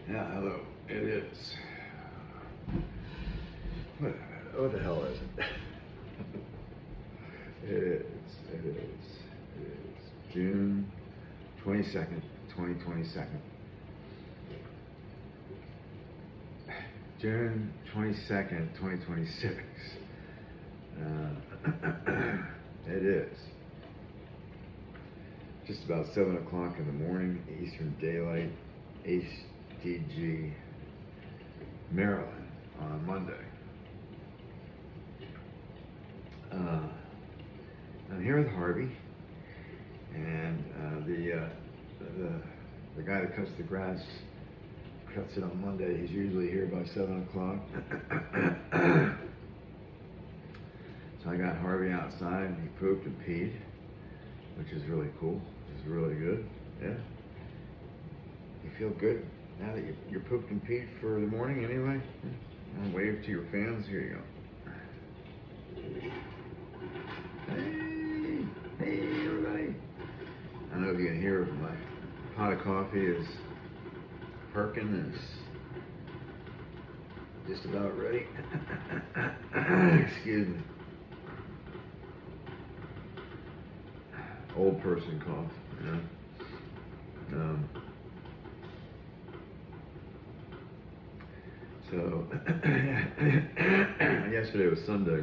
Yeah, hello. It is. What the hell is it? It is June 22nd, 2022. June 22nd, 2026. It is just about 7 o'clock in the morning, Eastern Daylight, HDG, Maryland, on a Monday. I'm here with Harvey, and the guy that cuts the grass cuts it on Monday. He's usually here by 7 o'clock. So I got Harvey outside, and he pooped and peed, which is really cool, which is really good. Yeah. You feel good now that you're pooped and peed for the morning anyway? I'll wave to your fans. Here you go. Hey, everybody. I don't know if you can hear my pot of coffee is perking. It's just about ready. Excuse me. Old person cough, you know. So, yesterday was Sunday,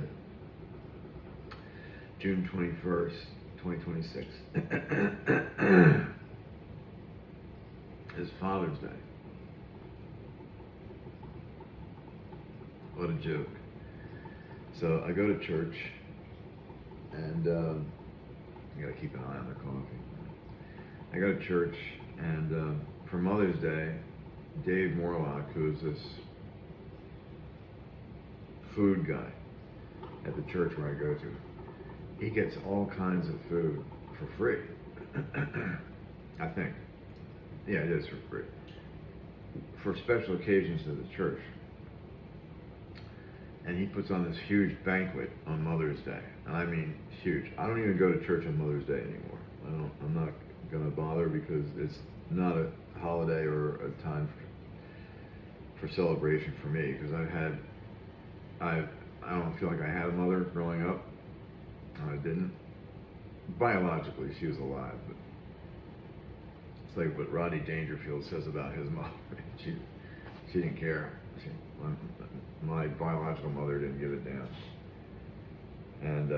June 21st, 2026. It's Father's Day. What a joke. So I go to church, and you gotta keep an eye on the coffee. I go to church, and for Mother's Day, Dave Morlock, who's this food guy at the church where I go to, he gets all kinds of food for free. I think. Yeah, it is for free. For special occasions at the church. And he puts on this huge banquet on Mother's Day. And I mean huge. I don't even go to church on Mother's Day anymore. I'm not gonna bother because it's not a holiday or a time for celebration for me, because I don't feel like I had a mother growing up. I didn't. Biologically, she was alive, but it's like what Rodney Dangerfield says about his mother. She didn't care. My biological mother didn't give a damn. And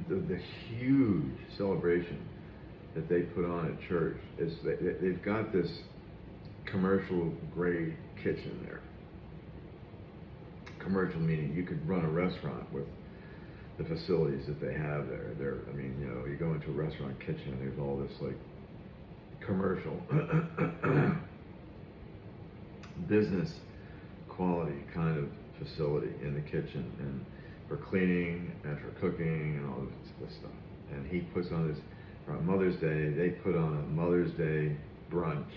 the huge celebration that they put on at church is they've got this commercial grade kitchen there. Commercial meaning you could run a restaurant with the facilities that they have there. I mean, you know, you go into a restaurant kitchen and there's all this like commercial business quality kind of facility in the kitchen, and for cleaning and for cooking and all this stuff. And he puts on this, for Mother's Day, they put on a Mother's Day brunch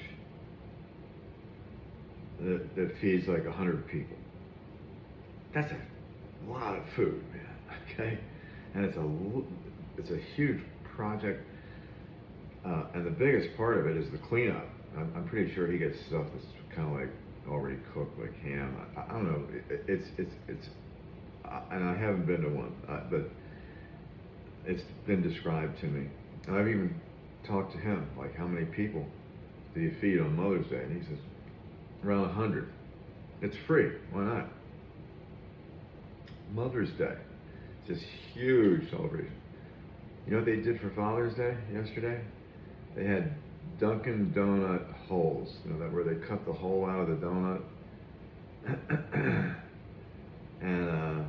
that feeds like 100 people. That's a lot of food, man, okay? And it's a huge project, and the biggest part of it is the cleanup. I'm pretty sure he gets stuff that's kind of like already cooked, like ham. I don't know. It's and I haven't been to one, but it's been described to me. And I've even talked to him, like, how many people do you feed on Mother's Day? And he says, around 100. It's free. Why not? Mother's Day. It's this huge celebration. You know what they did for Father's Day yesterday? They had Dunkin' Donut holes, you know, that where they cut the hole out of the donut, and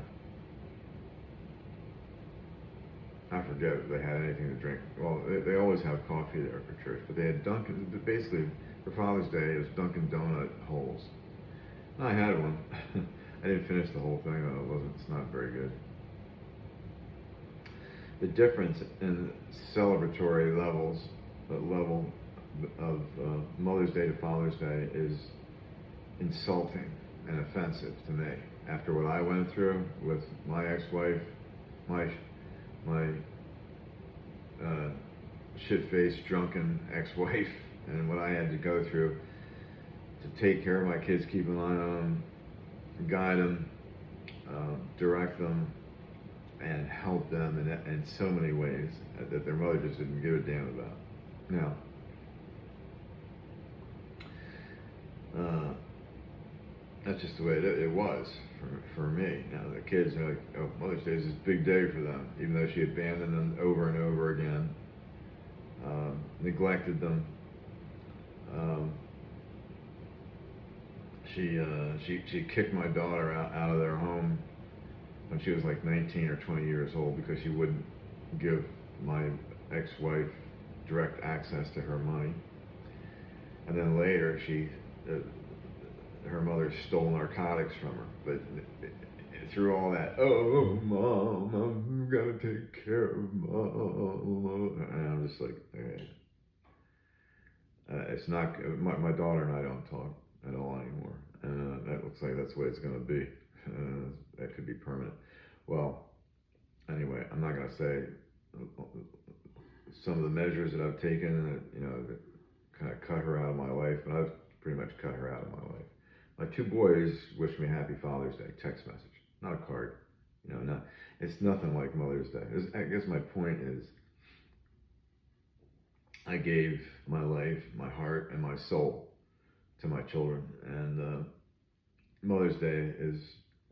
I forget if they had anything to drink. Well, they always have coffee there for church, but they had Dunkin'. Basically, for Father's Day, it was Dunkin' Donut holes. And I had one. I didn't finish the whole thing, though. It's not very good. The difference in celebratory level of Mother's Day to Father's Day is insulting and offensive to me. After what I went through with my ex-wife, my shit-faced, drunken ex-wife, and what I had to go through to take care of my kids, keep an eye on them, guide them, direct them, and help them in so many ways that their mother just didn't give a damn about. Now, that's just the way it was for me. Now the kids are like, oh, Mother's Day is this big day for them, even though she abandoned them over and over again, neglected them. She kicked my daughter out of their home when she was like 19 or 20 years old because she wouldn't give my ex-wife direct access to her money. And then later her mother stole narcotics from her. But through all that, oh, Mom, I'm gonna take care of Mom. And I'm just like, okay. It's not, my daughter and I don't talk at all anymore. That looks like that's the way it's gonna be. That could be permanent. Well, anyway, I'm not gonna say some of the measures that I've taken, that kind of cut her out of my life, but I've pretty much cut her out of my life. My two boys wish me Happy Father's Day, text message, not a card. It's nothing like Mother's Day. I guess my point is, I gave my life, my heart, and my soul to my children, and Mother's Day is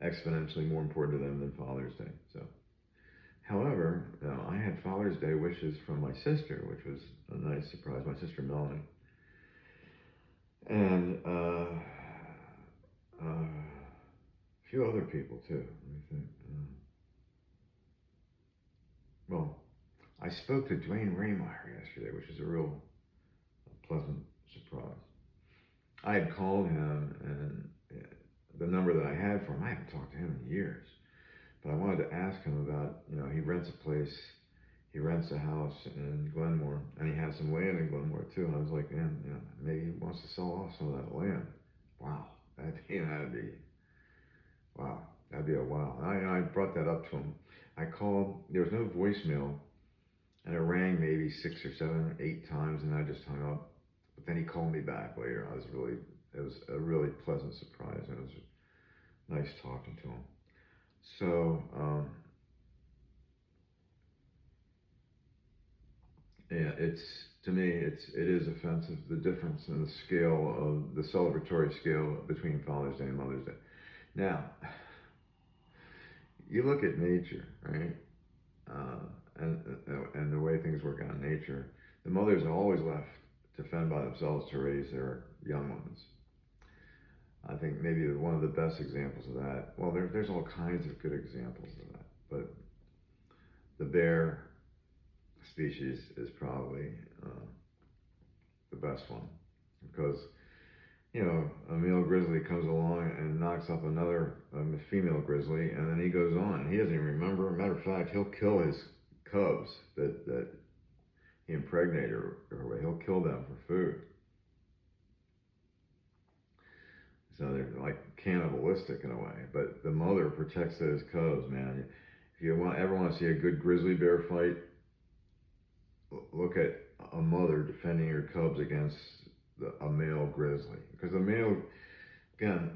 exponentially more important to them than Father's Day. So, however, I had Father's Day wishes from my sister, which was a nice surprise. My sister Melanie, and a few other people too. Let me think. Well, I spoke to Dwayne Raymeyer yesterday, which is a real pleasant surprise. I had called him, and the number that I had for him, I haven't talked to him in years. But I wanted to ask him about, he rents a place, he rents a house in Glenmore, and he has some land in Glenmore too. And I was like, man, maybe he wants to sell off some of that land. Wow, that'd be wow. That'd be a wow. I brought that up to him. I called, there was no voicemail, and it rang maybe 6 or 7 or 8 times, and I just hung up. But then he called me back later. It was a really pleasant surprise, and it was nice talking to him. So, yeah, to me, it is offensive, the difference in the scale of the celebratory scale between Father's Day and Mother's Day. Now, you look at nature, right? And the way things work out in nature, the mothers are always left to fend by themselves to raise their young ones. I think maybe one of the best examples of that, well, there's all kinds of good examples of that, but the bear species is probably the best one, because a male grizzly comes along and knocks up another female grizzly, and then he goes on. He doesn't even remember. Matter of fact, he'll kill his cubs that he impregnated, or he'll kill them for food. So they're like cannibalistic in a way, but the mother protects those cubs, man. If you ever want to see a good grizzly bear fight, look at a mother defending her cubs against a male grizzly. Because the male, again,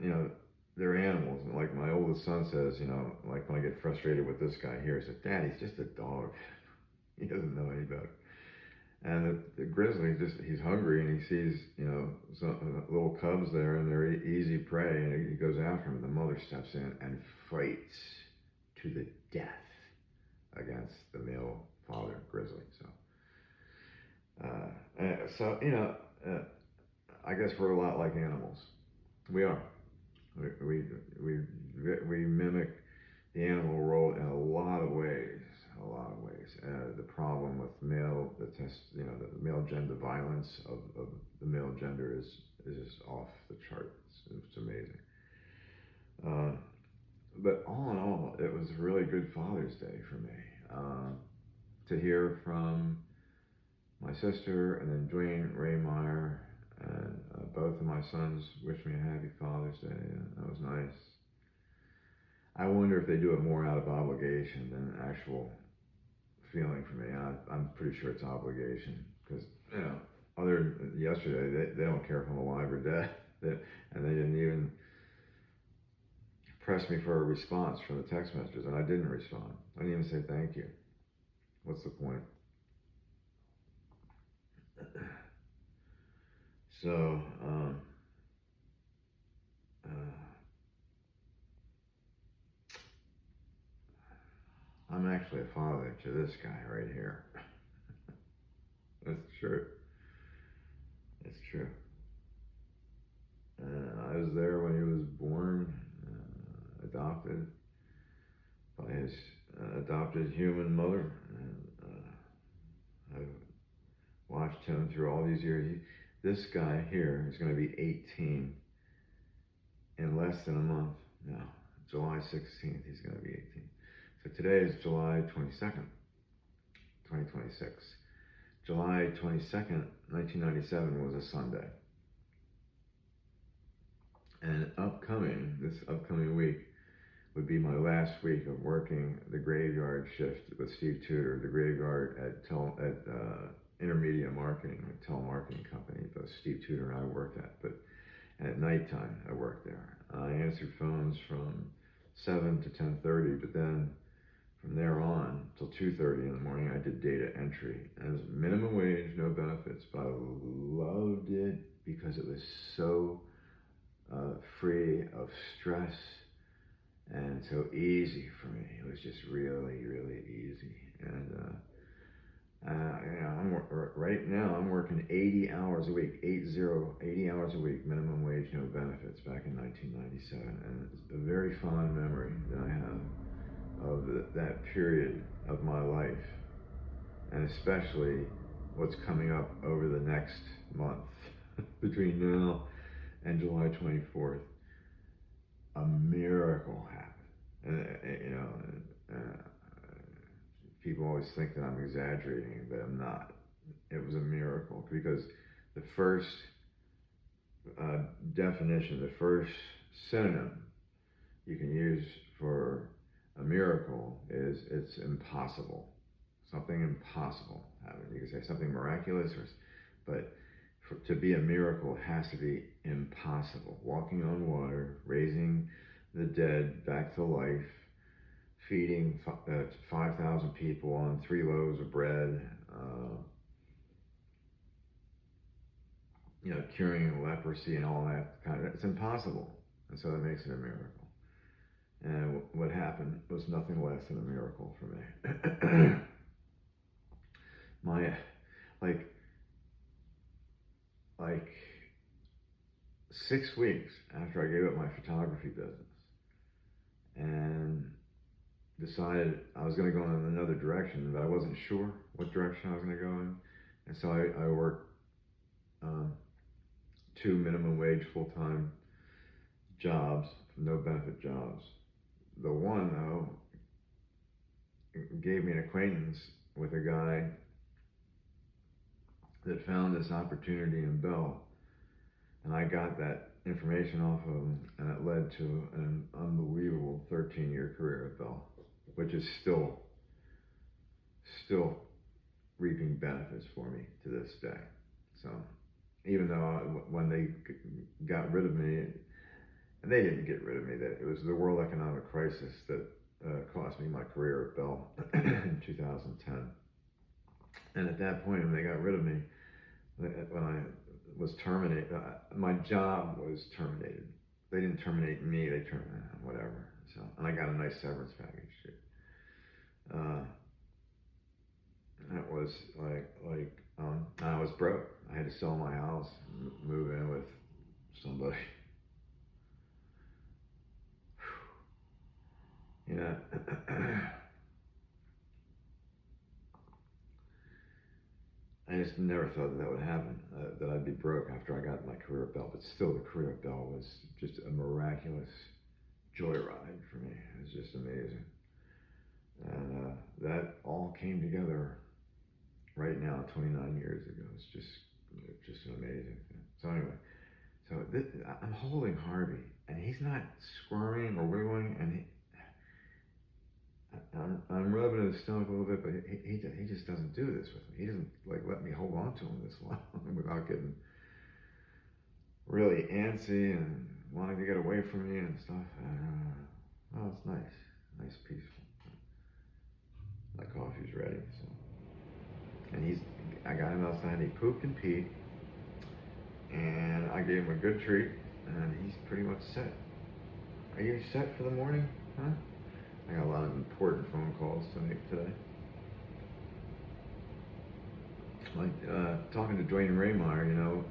they're animals. And like my oldest son says, like when I get frustrated with this guy here, he says, Dad, he's just a dog. He doesn't know any better. And the grizzly, he's hungry, and he sees, some little cubs there, and they're easy prey, and he goes after them, and the mother steps in and fights to the death against the male father grizzly. I guess we're a lot like animals. We are. We mimic the animal world in a lot of ways. The problem with the male gender violence of the male gender is just off the charts. It's amazing. But all in all, it was a really good Father's Day for me. To hear from my sister and then Dwayne Raymeyer, and both of my sons wished me a happy Father's Day. That was nice. I wonder if they do it more out of obligation than actual feeling for me. I'm pretty sure it's obligation, because yesterday. They don't care if I'm alive or dead. And they didn't even press me for a response from the text messages, and I didn't respond. I didn't even say thank you. What's the point? So, I'm actually a father to this guy right here. That's true. It's true. I was there when he was born, adopted by his adopted human mother, and I've watched him through all these years. This guy here is going to be 18 in less than a month. No, July 16th, he's going to be 18. So today is July 22nd, 2026. July 22nd, 1997 was a Sunday. And this upcoming week would be my last week of working the graveyard shift with Steve Tudor, the graveyard at Intermedia Marketing, a telemarketing company that Steve Tudor and I worked at. But at nighttime, I worked there. I answered phones from 7 to 10:30, but then from there on till 2:30 in the morning, I did data entry. And it was minimum wage, no benefits, but I loved it because it was so free of stress and so easy for me. It was just really, really easy. And right now I'm working 80 hours a week, 80 hours a week, minimum wage, no benefits, back in 1997. And it's a very fond memory that I have of that period of my life, and especially what's coming up over the next month between now and July 24th. A miracle happened, and people always think that I'm exaggerating, but I'm not. It was a miracle because the first definition, the first synonym you can use for a miracle is it's impossible. Something impossible happened. You can say something miraculous, but to be a miracle, it has to be impossible. Walking on water, raising the dead back to life, feeding 5,000 people on 3 loaves of bread, curing leprosy and all that kind of, it's impossible. And so that makes it a miracle. And what happened was nothing less than a miracle for me. Like 6 weeks after I gave up my photography business and decided I was going to go in another direction, but I wasn't sure what direction I was going to go in. And so I worked 2 minimum wage full-time jobs, no benefit jobs. The one, though, gave me an acquaintance with a guy that found this opportunity in Bell, and I got that information off of him, and it led to an unbelievable 13-year career at Bell, which is still reaping benefits for me to this day. So even though when they got rid of me, and they didn't get rid of me, that it was the world economic crisis that cost me my career at Bell in 2010. And at that point, when they got rid of me, when I was terminated, my job was terminated. They didn't terminate me, they terminated whatever. So, and I got a nice severance package too. That was I was broke. I had to sell my house, move in with somebody. Yeah. I just never thought that would happen, that I'd be broke after I got my career at Bell. But still, the career at Bell was just a miraculous joyride for me. It was just amazing. And that all came together right now, 29 years ago. It's just an amazing thing. So anyway, I'm holding Harvey, and he's not squirming or wiggling, and I'm rubbing his stomach a little bit, but he just doesn't do this with me. He doesn't like let me hold on to him this long without getting really antsy and wanting to get away from me and stuff. Oh, it's nice, peaceful. My coffee's ready, so. And I got him outside. He pooped and peed, and I gave him a good treat, and he's pretty much set. Are you set for the morning, huh? I got a lot of important phone calls to make today. Like talking to Dwayne Raymeyer,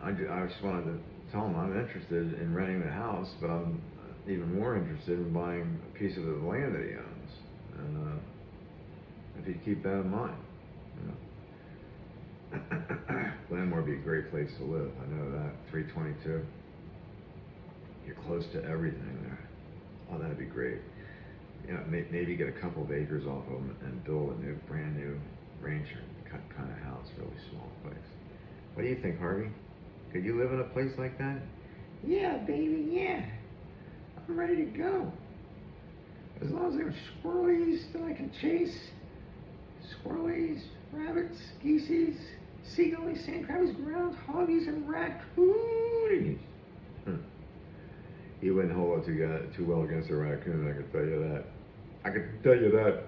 I just wanted to tell him I'm interested in renting the house, but I'm even more interested in buying a piece of the land that he owns. And if he'd keep that in mind, Glenmore would be a great place to live. I know that. 322. You're close to everything there. Oh, that'd be great. Maybe get a couple of acres off of them and build a brand new rancher kind of house, really small place. What do you think, Harvey? Could you live in a place like that? Yeah, baby, yeah. I'm ready to go. As long as there are squirrelies that I can chase, squirrelies, rabbits, geeseys, seagullies, sand crabbies, grouse, hoggies, and raccoonies. He wouldn't hold up too well against a raccoon, I can tell you that. I can tell you that.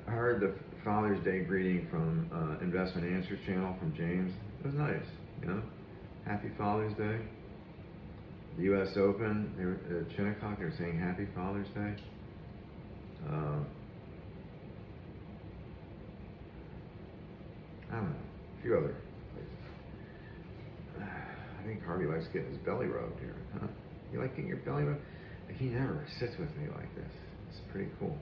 I heard the Father's Day greeting from Investment Answers channel from James. It was nice, Happy Father's Day. The U.S. Open, at Shinnecock, they were saying Happy Father's Day. I don't know, a few other places. I think Harvey likes getting his belly rubbed here, huh? You like getting your belly rubbed? He never sits with me like this. It's pretty cool.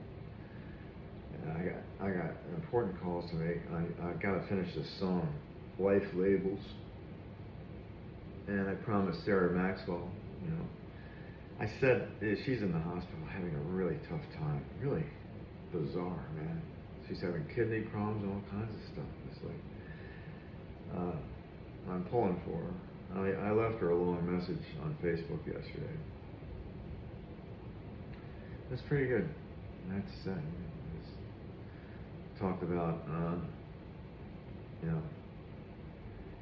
And I got important calls to make. I got to finish this song, Life Labels. And I promised Sarah Maxwell, I said she's in the hospital having a really tough time. Really bizarre, man. She's having kidney problems and all kinds of stuff. It's like, I'm pulling for her. I left her a long message on Facebook yesterday. That's pretty good. That's talked about,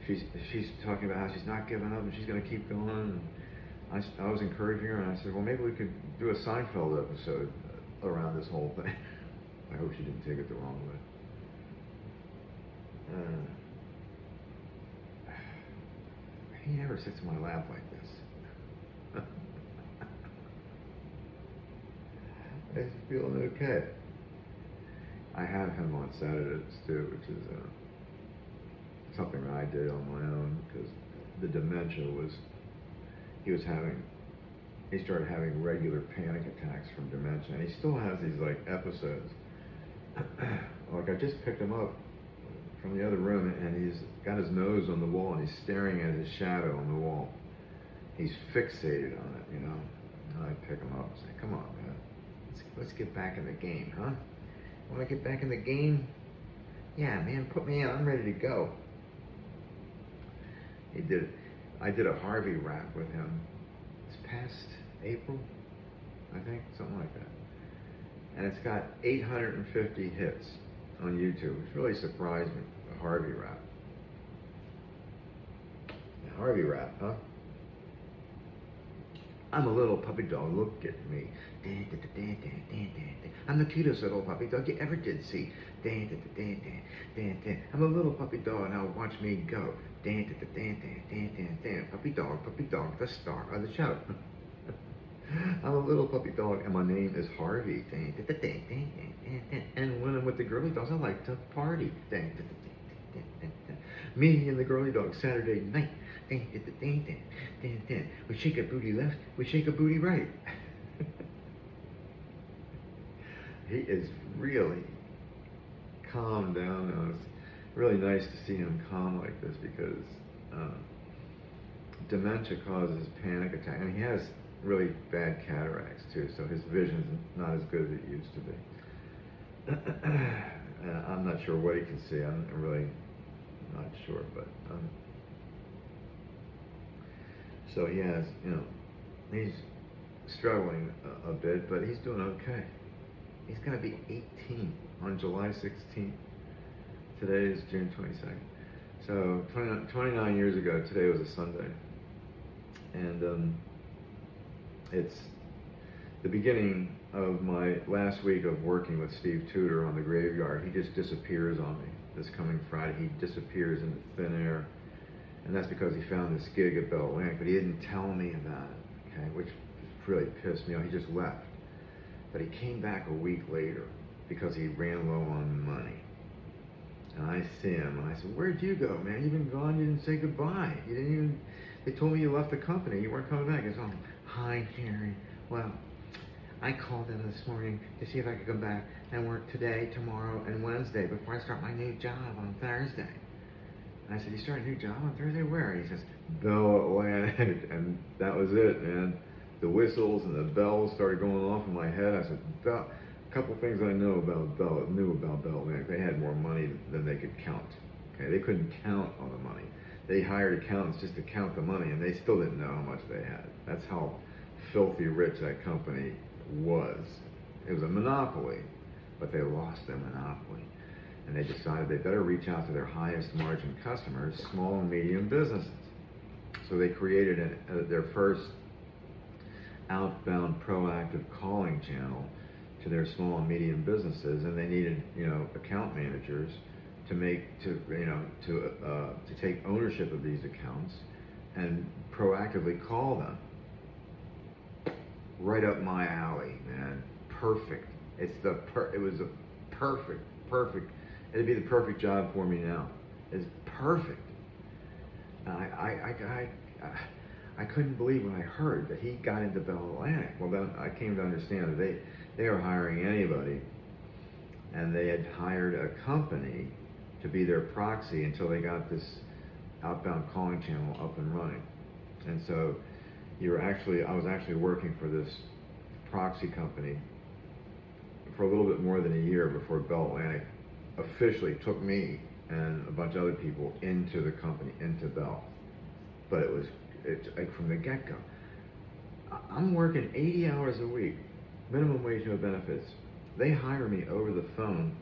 she's talking about how she's not giving up and she's going to keep going. And I was encouraging her, and I said, well, maybe we could do a Seinfeld episode around this whole thing. I hope she didn't take it the wrong way. He never sits in my lap like this. He's feeling okay. I have him on Saturdays too, which is something that I did on my own because the dementia was, he started having regular panic attacks from dementia, and he still has these like episodes. Like I just picked him up from the other room, and he's got his nose on the wall, and he's staring at his shadow on the wall. He's fixated on it, And I pick him up and say, come on, man, let's get back in the game, huh? Want to get back in the game? Yeah, man, put me in. I'm ready to go. I did a Harvey rap with him this past April, I think, something like that. And it's got 850 hits on YouTube, which really surprised me, the Harvey rap. The Harvey rap, huh? I'm a little puppy dog, look at me. I'm the cutest little puppy dog you ever did see. I'm a little puppy dog, now watch me go. Puppy dog, the star of the show. I'm a little puppy dog, and my name is Harvey. And when I'm with the girly dogs, I like to party. Me and the girly dog Saturday night. We shake a booty left, we shake a booty right. He is really calmed down now. It's really nice to see him calm like this because dementia causes panic attack. I mean, he has really bad cataracts too, so his vision's not as good as it used to be. I'm not sure what he can see. I'm really not sure, but So he has, he's struggling a bit, but he's doing okay. He's going to be 18 on July 16th. Today is June 22nd. So 29 years ago, today was a Sunday. And it's the beginning of my last week of working with Steve Tudor on the graveyard. He just disappears on me this coming Friday. He disappears into thin air. And that's because he found this gig at Bell Atlantic, but he didn't tell me about it, okay, which really pissed me off. He just left. But he came back a week later because he ran low on money. And I see him, and I said, "Where'd you go, man? You've been gone, you didn't say goodbye. You didn't even, they told me you left the company, you weren't coming back." He goes, "Oh, hi, Jerry. Well, I called in this morning to see if I could come back and work today, tomorrow, and Wednesday before I start my new job on Thursday." And I said, "You start a new job on Thursday? Where?" He says, "Bell Atlantic." And that was it, man. The whistles and the bells started going off in my head. I said, "Bell." A couple things I knew about Bell Atlantic. They had more money than they could count. Okay, they couldn't count on the money. They hired accountants just to count the money, and they still didn't know how much they had. That's how filthy rich that company was. It was a monopoly, but they lost their monopoly. And they decided they better reach out to their highest margin customers, small and medium businesses. So they created their first outbound proactive calling channel to their small and medium businesses, and they needed, account managers to take ownership of these accounts and proactively call them. Right up my alley, man. Perfect. It was a perfect. It'd be the perfect job for me now. It's perfect. I couldn't believe when I heard that he got into Bell Atlantic. Well, then I came to understand that they were hiring anybody, and they had hired a company to be their proxy until they got this outbound calling channel up and running. And so I was actually working for this proxy company for a little bit more than a year before Bell Atlantic officially took me and a bunch of other people into the company, into Bell. But it's like from the get-go. I'm working 80 hours a week, minimum wage, no benefits. They hire me over the phone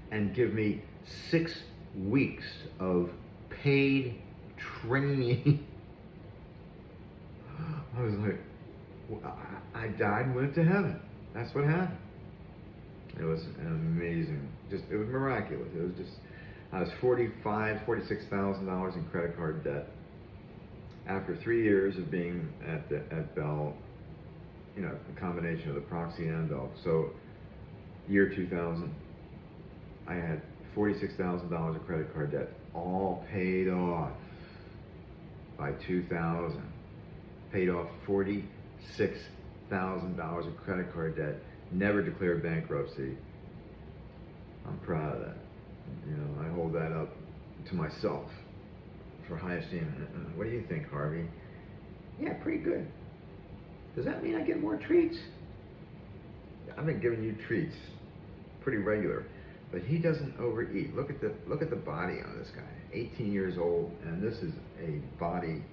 and give me 6 weeks of paid training. I was like, I died and went to heaven. That's what happened. It was amazing. It was miraculous. It was just, I was $46,000 in credit card debt. After 3 years of being at Bell, a combination of the proxy and Bell. So, year 2000, I had $46,000 of credit card debt, all paid off by 2000. Paid off $46,000 of credit card debt, never declared bankruptcy. I'm proud of that. I hold that up to myself for high esteem. What do you think, Harvey? Yeah, pretty good. Does that mean I get more treats? I've been giving you treats pretty regular, but he doesn't overeat. Look at the body on this guy. 18 years old, and this is a body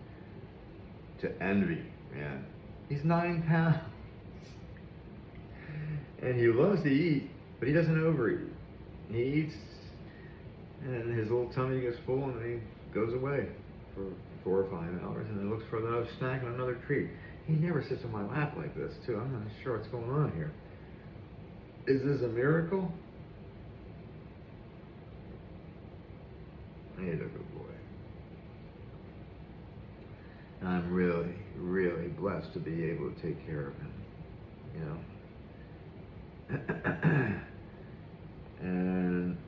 to envy, man. He's 9 pounds. And he loves to eat, but he doesn't overeat. He eats, and his little tummy gets full, and then he goes away for 4 or 5 hours, and then looks for another snack and another treat. He never sits on my lap like this, too. I'm not sure what's going on here. Is this a miracle? He's a good boy. And I'm really, really blessed to be able to take care of him, And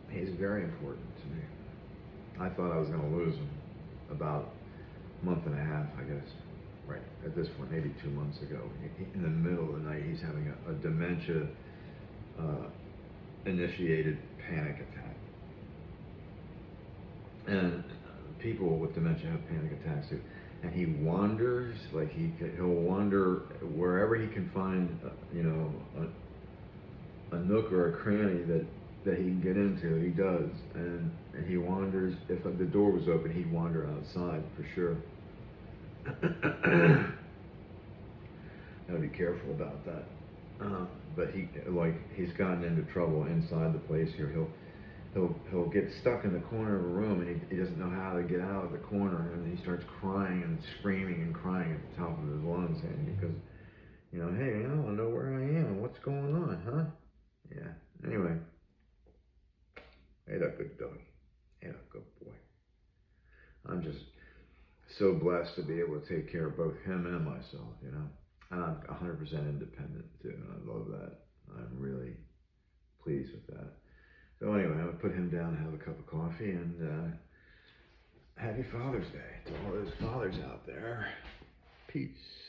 he's very important to me. I thought I was going to lose him about a month and a half, I guess. Right at this point, maybe 2 months ago. In the middle of the night, he's having a dementia initiated panic attack. And people with dementia have panic attacks too. And he wanders, like he'll wander wherever he can find, a nook or a cranny that that he can get into, he does, and he wanders. If the door was open, he'd wander outside for sure. Gotta be careful about that. But he's gotten into trouble inside the place here. He'll get stuck in the corner of a room, and he doesn't know how to get out of the corner, and he starts crying and screaming and crying at the top of his lungs, and because hey, I don't know where I am. What's going on, huh? Yeah. Anyway, ain't that good dog? Ain't that good boy? I'm just so blessed to be able to take care of both him and myself, And I'm 100% independent too, and I love that. I'm really pleased with that. So anyway, I'm gonna put him down and have a cup of coffee, and happy Father's Day to all those fathers out there. Peace.